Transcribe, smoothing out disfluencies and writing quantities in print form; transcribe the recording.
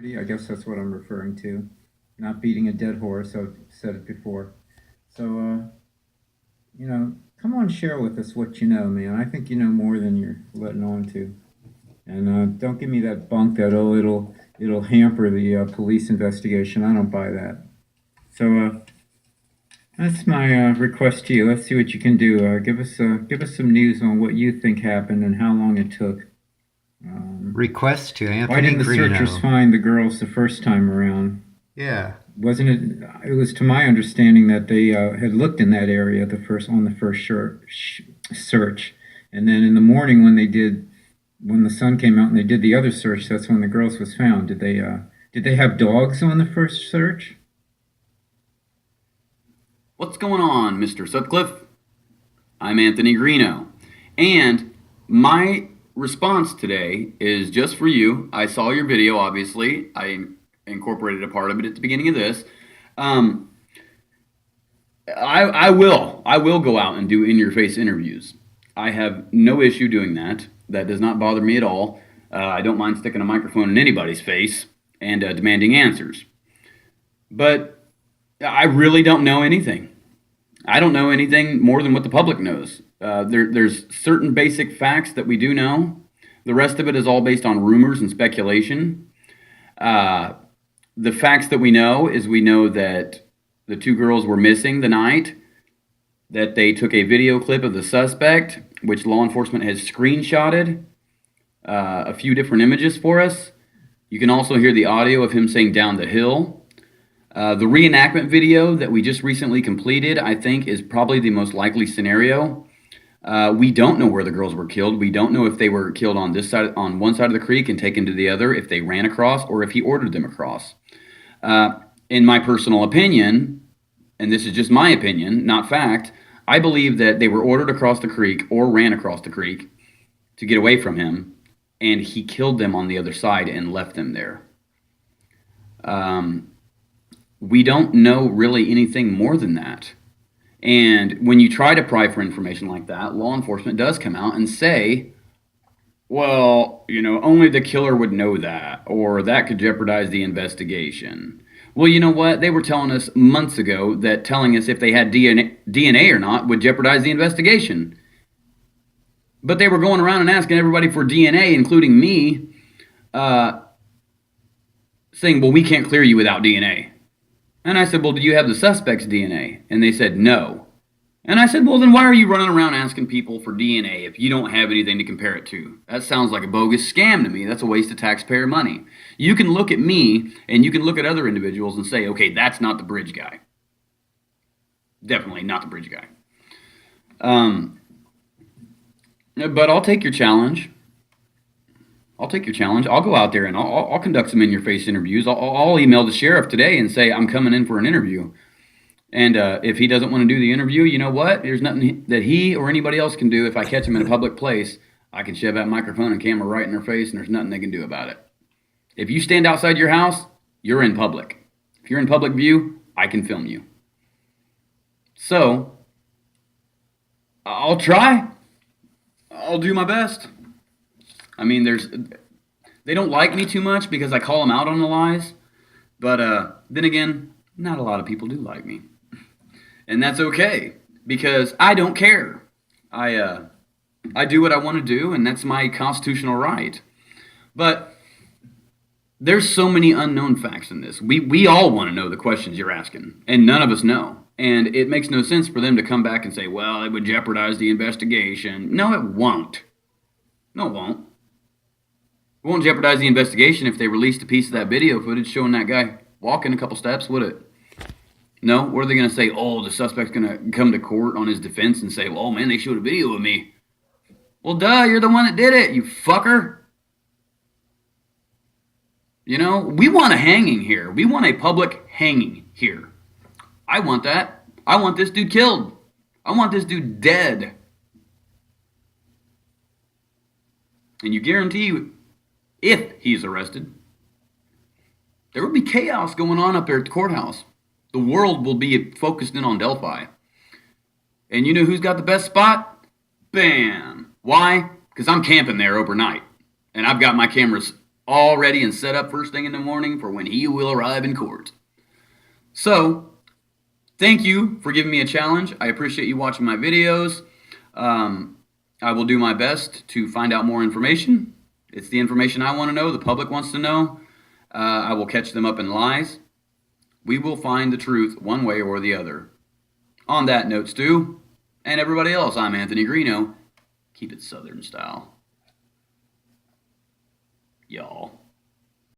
I guess that's what I'm referring to. Not beating a dead horse. I've said it before. So, come on, share with us what you know, man. I think you know more than you're letting on to. And don't give me that bunk that it'll hamper the police investigation. I don't buy that. So that's my request to you. Let's see what you can do. Give us some news on what you think happened and how long it took. Request to Why Anthony didn't the searchers Greeno. find the girls the first time around? Yeah. Wasn't it? It was to my understanding that they had looked in that area on the first search, and then in the morning when the sun came out and they did the other search, that's when the girls was found. Did they have dogs on the first search? What's going on, Mr. Sutclif? I'm Anthony Greeno. And my response today is just for you. I saw your video, obviously. I incorporated a part of it at the beginning of this. Um, I will go out and do in-your-face interviews. I have no issue doing that. That does not bother me at all. I don't mind sticking a microphone in anybody's face and demanding answers. But I really don't know anything. I don't know anything more than what the public knows. There's certain basic facts that we do know. The rest of it is all based on rumors and speculation. Uh, the facts that we know that the two girls were missing the night, that they took a video clip of the suspect, which law enforcement has screenshotted a few different images for us. You can also hear the audio of him saying down the hill. The reenactment video that we just recently completed, I think, is probably the most likely scenario. We don't know where the girls were killed. We don't know if they were killed on one side of the creek and taken to the other, if they ran across, or if he ordered them across. In my personal opinion, and this is just my opinion, not fact, I believe that they were ordered across the creek or ran across the creek to get away from him, and he killed them on the other side and left them there. We don't know really anything more than that. And when you try to pry for information like that, law enforcement does come out and say, well, only the killer would know that, or that could jeopardize the investigation. Well, you know what? They were telling us months ago that telling us if they had DNA or not would jeopardize the investigation. But they were going around and asking everybody for DNA, including me, saying, well, we can't clear you without DNA. And I said, well, do you have the suspect's DNA? And they said, no. And I said, well, then why are you running around asking people for DNA if you don't have anything to compare it to? That sounds like a bogus scam to me. That's a waste of taxpayer money. You can look at me and you can look at other individuals and say, okay, that's not the bridge guy. Definitely not the bridge guy. But I'll take your challenge. I'll go out there and I'll conduct some in-your-face interviews. I'll email the sheriff today and say I'm coming in for an interview. And if he doesn't want to do the interview, you know what? There's nothing that he or anybody else can do. If I catch him in a public place, I can shove that microphone and camera right in their face, and there's nothing they can do about it. If you stand outside your house, you're in public. If you're in public view, I can film you. So, I'll try. I'll do my best. I mean, they don't like me too much because I call them out on the lies. But then again, not a lot of people do like me. And that's okay because I don't care. I do what I want to do, and that's my constitutional right. But there's so many unknown facts in this. We all want to know the questions you're asking, and none of us know. And it makes no sense for them to come back and say, well, it would jeopardize the investigation. No, it won't. No, it won't. It won't jeopardize the investigation if they released a piece of that video footage showing that guy walking a couple steps, would it? No? What are they going to say? Oh, the suspect's going to come to court on his defense and say, oh man, they showed a video of me. Well, duh, you're the one that did it, you fucker. We want a hanging here. We want a public hanging here. I want that. I want this dude killed. I want this dude dead. And you guarantee if he's arrested, there will be chaos going on up there at the courthouse. The world will be focused in on Delphi. And you know who's got the best spot? Bam. Why? Because I'm camping there overnight. And I've got my cameras all ready and set up first thing in the morning for when he will arrive in court. So, thank you for giving me a challenge. I appreciate you watching my videos. I will do my best to find out more information. It's the information I want to know, the public wants to know. I will catch them up in lies. We will find the truth one way or the other. On that note, Stu, and everybody else, I'm Anthony Greeno. Keep it Southern style. Y'all.